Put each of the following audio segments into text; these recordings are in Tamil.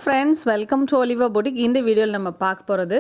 Friends, welcome to Oliver Boutique. In the video நம்ம பார்க்க போறது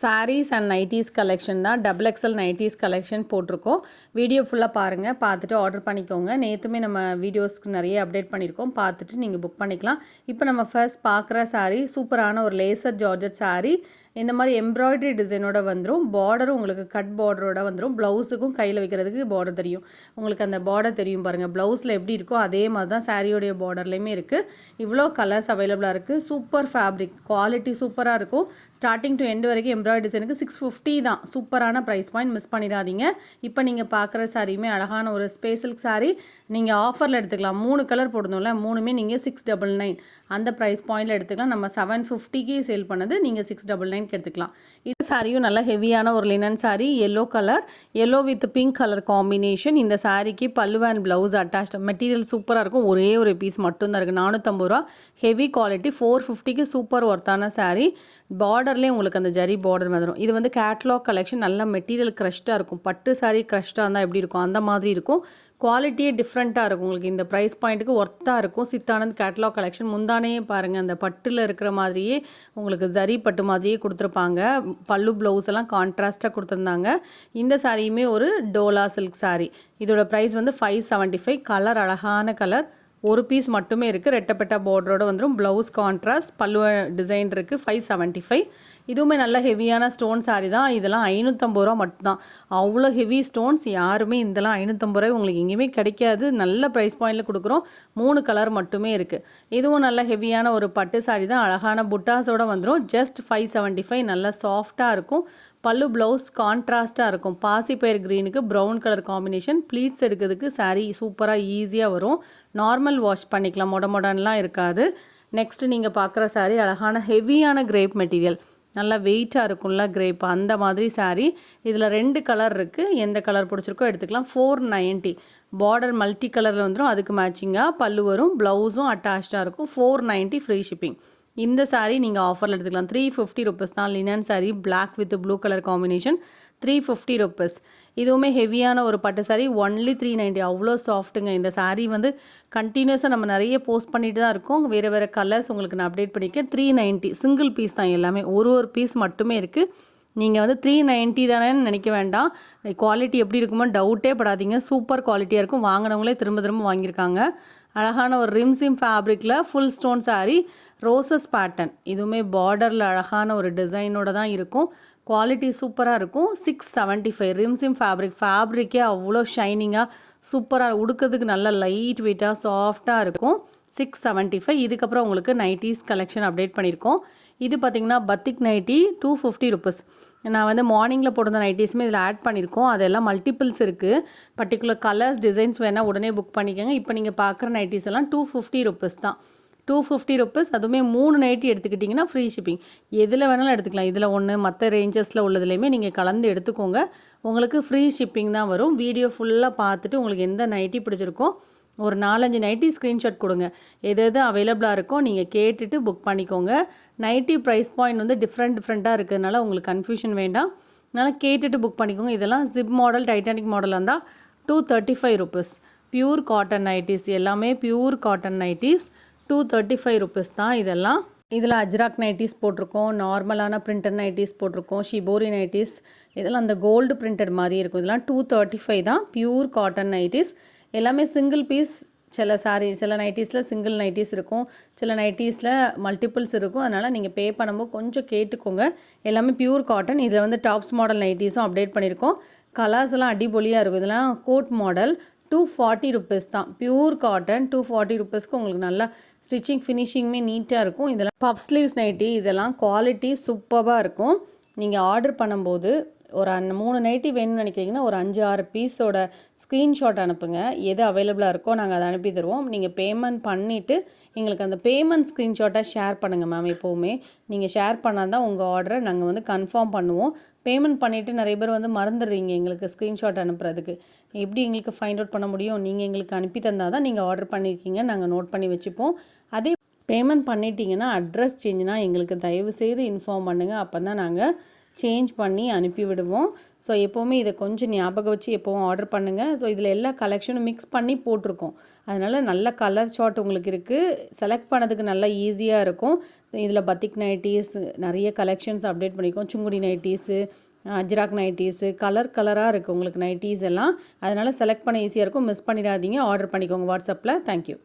sarees and nighties collection தான். double XL nighties collection போட்டுருக்கோம். வீடியோ ஃபுல்லா பாருங்க, பார்த்துட்டு ஆர்டர் பண்ணிக்கோங்க. நேத்துமே நம்ம வீடியோஸ்க்கு நிறைய அப்டேட் பண்ணிருக்கோம், பார்த்துட்டு நீங்க புக் பண்ணிக்கலாம். இப்போ நம்ம ஃபர்ஸ்ட் பார்க்குற saree சூப்பரான ஒரு லேசர் ஜார்ஜெட் saree. இந்த மாதிரி எம்ப்ராய்டரி டிசைனோட வந்துரும். பார்டரும் உங்களுக்கு கட் பார்டரோட வந்துரும். ப்ளவுஸுக்கும் கையில் வைக்கிறதுக்கு பார்டர் தெரியும். உங்களுக்கு அந்த பார்டர் தெரியும் பாருங்கள். ப்ளவுஸில் எப்படி இருக்கோ அதே மாதிரி தான் சாரியோடைய பார்டர்லேயுமே இருக்குது. இவ்வளோ கலர்ஸ் அவைலபிளாக இருக்குது. சூப்பர் ஃபேப்ரிக், குவாலிட்டி சூப்பராக இருக்கும். ஸ்டார்டிங் டு எண்ட் வரைக்கும் எம்ப்ராய்டரி டிசைனுக்கு 650 தான். சூப்பரான ப்ரைஸ் பாயிண்ட், மிஸ் பண்ணிடாதீங்க. இப்போ நீங்கள் பார்க்குற சாரியுமே அழகான ஒரு ஸ்பெஷல் சாரீ. நீங்கள் ஆஃபரில் எடுத்துக்கலாம். 3 கலர் போடணும்ல, மூணுமே நீங்கள் 699 அந்த ப்ரைஸ் பாயிண்டில் எடுத்துக்கலாம். நம்ம 750க்கு சேல் பண்ணது நீங்கள் 699 எடுத்துக்கலாம். இது சாரியும் நல்ல ஹெவியான ஒரு linen sorry, yellow colour, yellow with pink colour combination. இந்த சாரிக்கு பல்லு அண்ட் ப்ளவுஸ் அட்டாச். மெட்டீரியல் சூப்பராக இருக்கும். ஒரே ஒரு பீஸ் மட்டும்தான் இருக்குது. 450 ரூபா. Heavy quality. 450க்கு சூப்பர் ஒர்த்தான சாரி. பார்டர்லேயே உங்களுக்கு அந்த ஜரி பார்டர் வந்துடும். இது வந்து கேட்லாக் கலெக்ஷன். நல்ல மெட்டீரியல் க்ரஷ்டாக இருக்கும். பட்டு சாரி க்ரஷ்டாக இருந்தால் எப்படி இருக்கும் அந்த மாதிரி இருக்கும். குவாலிட்டியே டிஃப்ரெண்ட்டாக இருக்கும். உங்களுக்கு இந்த ப்ரைஸ் பாயிண்ட்டுக்கு ஒர்த்தாக இருக்கும். Chidanand catalogue collection. முந்தானையே பாருங்கள், அந்த பட்டில் இருக்கிற மாதிரியே உங்களுக்கு ஜரி பட்டு மாதிரியே கொடுத்துருப்பாங்க. பல்லு ப்ளவுஸ் எல்லாம் கான்ட்ராஸ்ட்டாக கொடுத்துருந்தாங்க. இந்த சாரியுமே ஒரு டோலா சில்க் சாரி. இதோட ப்ரைஸ் வந்து 575. கலர் அழகான கலர். ஒரு பீஸ் மட்டுமே இருக்குது. ரெட்டப்பட்ட பார்டரோட வந்துடும். ப்ளவுஸ் கான்ட்ராஸ்ட், பல்லு டிசைன் இருக்குது. 575. இதுவுமே நல்ல ஹெவியான ஸ்டோன் சாரி தான். இதெல்லாம் 550 ரூபா மட்டும்தான். அவ்வளோ ஹெவி ஸ்டோன்ஸ். யாருமே இதெல்லாம் 550 ரூபாய் உங்களுக்கு எங்கேயுமே கிடைக்காது. நல்ல ப்ரைஸ் பாயிண்டில் கொடுக்குறோம். 3 கலர் மட்டுமே இருக்குது. இதுவும் நல்ல ஹெவியான ஒரு பட்டு சாரி தான். அழகான புட்டாஸோடு வந்துடும். ஜஸ்ட் 575. நல்லா சாஃப்டாக இருக்கும். பல்லு ப்ளவுஸ் கான்ட்ராஸ்ட்டாக இருக்கும். பாசிப்பயிர் க்ரீனுக்கு ப்ரௌன் கலர் காம்பினேஷன். ப்ளீட்ஸ் எடுக்கிறதுக்கு சாரீ சூப்பராக ஈஸியாக வரும். நார்மல் வாஷ் பண்ணிக்கலாம், மொடன்லாம் இருக்காது. நெக்ஸ்ட்டு நீங்கள் பார்க்குற சாரீ அழகான ஹெவியான கிரேப் மெட்டீரியல். நல்லா வெயிட்டாக இருக்கும்ல கிரேப், அந்த மாதிரி சாரீ. இதில் 2 கலர் இருக்குது. எந்த கலர் பிடிச்சிருக்கோ எடுத்துக்கலாம். 490. பார்டர் மல்டி கலரில் வந்துடும். அதுக்கு மேட்சிங்காக பல்லு வரும். ப்ளவுஸும் அட்டாச்சாக இருக்கும். 490 ஃப்ரீ ஷிப்பிங். இந்த சாரீ நீங்கள் ஆஃபரில் எடுத்துக்கலாம். 350 ருபீஸ் தான். Linen sari, black with blue colour combination. 350 rupees. இதுவுமே ஹெவியான ஒரு பட்டு சாரீ. ஒன்லி 390. அவ்வளோ சாஃப்ட்டுங்க. இந்த சாரீ வந்து கண்டினியூஸாக நம்ம நிறைய போஸ்ட் பண்ணிட்டு தான் இருக்கோம். வேறு வேறு கலர்ஸ் உங்களுக்கு நான் அப்டேட் பண்ணியிருக்கேன். 390. சிங்கிள் பீஸ் தான் எல்லாமே. ஒரு பீஸ் மட்டுமே இருக்குது. நீங்கள் வந்து 390 தானே நினைக்க வேண்டாம். குவாலிட்டி எப்படி இருக்குமோ டவுட்டே படாதீங்க. சூப்பர் குவாலிட்டியாக இருக்கும். வாங்கினவங்களே திரும்ப திரும்ப வாங்கியிருக்காங்க. அழகான ஒரு ரிம்சிம் ஃபேப்ரிக்கில் full stone sari. Roses pattern. இதுவுமே பார்டரில் அழகான ஒரு டிசைனோட தான் இருக்கும். குவாலிட்டி சூப்பராக இருக்கும். 675. ரிம்சிம் ஃபேப்ரிக்கே அவ்வளோ ஷைனிங்காக சூப்பராக, உடுக்கிறதுக்கு நல்ல லைட் வெயிட்டாக சாஃப்டாக இருக்கும். 675. இதுக்கப்புறம் உங்களுக்கு நைட்டிஸ் கலெக்ஷன் அப்டேட் பண்ணியிருக்கோம். இது பார்த்திங்கன்னா பத்திக் நைட்டி 250 ருபீஸ். நான் வந்து மார்னிங்கில் போட்டிருந்த நைட்டிஸுமே இதில் ஆட் பண்ணியிருக்கோம். அதெல்லாம் மல்டிபிள்ஸ் இருக்குது. பர்டிகுலர் கலர்ஸ் டிசைன்ஸ் வேணால் உடனே புக் பண்ணிக்கோங்க. இப்போ நீங்கள் பார்க்குற நைட்டிஸ் எல்லாம் 250 ருபீஸ் தான். 250 ருபீஸ். அதுவுமே 3 நைட்டி எடுத்துக்கிட்டிங்கன்னா ஃப்ரீ ஷிப்பிங். எதில் வேணாலும் எடுத்துக்கலாம். இதில் ஒன்று, மற்ற ரேஞ்சஸில் உள்ளதுலேயுமே நீங்கள் கலந்து எடுத்துக்கோங்க. உங்களுக்கு ஃப்ரீ ஷிப்பிங் தான் வரும். வீடியோ ஃபுல்லாக பார்த்துட்டு உங்களுக்கு எந்த நைட்டி பிடிச்சிருக்கோ ஒரு 4-5 நைட்டி ஸ்க்ரீன்ஷாட் கொடுங்க. எது அவைலபிளாக இருக்கோ நீங்கள் கேட்டுட்டு புக் பண்ணிக்கோங்க. நைட்டி ப்ரைஸ் பாயிண்ட் வந்து டிஃப்ரெண்ட்டாக இருக்கிறதுனால உங்களுக்கு கன்ஃபியூஷன் வேண்டாம். அதனால் கேட்டுட்டு புக் பண்ணிக்கோங்க. இதெல்லாம் ஜிப் மாடல், டைட்டானிக் மாடல் இருந்தால் 235 ருபீஸ். Pure cotton nighties. எல்லாமே பியூர் காட்டன் நைட்டிஸ். 235 ருபீஸ் தான் இதெல்லாம். இதில் அஜ்ராக் நைட்டிஸ் போட்டிருக்கோம். நார்மலான பிரிண்டட் நைட்டிஸ் போட்டிருக்கோம். Shibori nighties. இதெல்லாம் அந்த கோல்டு பிரிண்டட் மாதிரி இருக்கும். இதெல்லாம் 235 தான். Pure cotton nighties. எல்லாமே சிங்கிள் பீஸ். சில நைட்டிஸில் சிங்கிள் நைட்டிஸ் இருக்கும். சில நைட்டிஸில் மல்டிபிள்ஸ் இருக்கும். அதனால் நீங்கள் பே பண்ணும்போது கொஞ்சம் கேட்டுக்கோங்க. எல்லாமே பியூர் காட்டன். இதில் வந்து டாப்ஸ் மாடல் நைட்டிஸும் அப்டேட் பண்ணியிருக்கோம். கலர்ஸ் எல்லாம் அடிபொலியாக இருக்கும். இதெல்லாம் கோட் மாடல். 240 ருபீஸ் தான். Pure cotton. 240 ருபீஸ்க்கு உங்களுக்கு நல்லா ஸ்டிச்சிங் ஃபினிஷிங்குமே நீட்டாக இருக்கும். இதெல்லாம் பஃப் ஸ்லீவ்ஸ் நைட்டி. இதெல்லாம் குவாலிட்டி சூப்பராக இருக்கும். நீங்கள் ஆர்டர் பண்ணும்போது ஒரு 3 நைட்டி வேணும்னு நினைக்கிறீங்கன்னா ஒரு 5-6 பீஸோட ஸ்க்ரீன்ஷாட் அனுப்புங்க. எது அவைலபிளாக இருக்கோ நாங்கள் அதை அனுப்பி தருவோம். நீங்கள் பேமெண்ட் பண்ணிவிட்டு எங்களுக்கு அந்த பேமெண்ட் ஸ்க்ரீன்ஷாட்டை ஷேர் பண்ணுங்கள் மேம். எப்போவுமே நீங்கள் ஷேர் பண்ணால் தான் உங்கள் ஆர்டரை நாங்கள் வந்து கன்ஃபார்ம் பண்ணுவோம். பேமெண்ட் பண்ணிவிட்டு நிறைய பேர் வந்து மறந்துடுறீங்க எங்களுக்கு ஸ்க்ரீன்ஷாட் அனுப்புறதுக்கு. எப்படி எங்களுக்கு ஃபைண்ட் அவுட் பண்ண முடியும்? நீங்கள் எங்களுக்கு அனுப்பி தந்தால் தான் நீங்கள் ஆர்டர் பண்ணியிருக்கீங்க நாங்கள் நோட் பண்ணி வச்சுப்போம். அதே பேமெண்ட் பண்ணிட்டீங்கன்னா அட்ரஸ் சேஞ்சுனா எங்களுக்கு தயவுசெய்து இன்ஃபார்ம் பண்ணுங்கள். அப்போ தான் நாங்கள் சேஞ்ச் பண்ணி அனுப்பி விடுவோம். ஸோ எப்போவுமே இதை கொஞ்சம் ஞாபகம் வச்சு எப்போவும் ஆர்டர் பண்ணுங்கள். ஸோ இதில் எல்லா கலெக்ஷனும் மிக்ஸ் பண்ணி போட்டிருக்கோம். அதனால் நல்ல கலர் சார்ட் உங்களுக்கு இருக்குது. செலக்ட் பண்ணதுக்கு நல்லா ஈஸியாக இருக்கும். இதில் பத்திக் நைட்டீஸ் நிறைய கலெக்ஷன்ஸ் அப்டேட் பண்ணியிருக்கோம். சுங்குடி நைட்டீஸு, அஜ்ராக் நைட்டீஸு, கலராக இருக்குது உங்களுக்கு நைட்டீஸ் எல்லாம். அதனால் செலக்ட் பண்ண ஈஸியாக இருக்கும். மிஸ் பண்ணிடாதீங்க. ஆர்டர் பண்ணிக்கோங்க வாட்ஸ்அப்பில். தேங்க்யூ.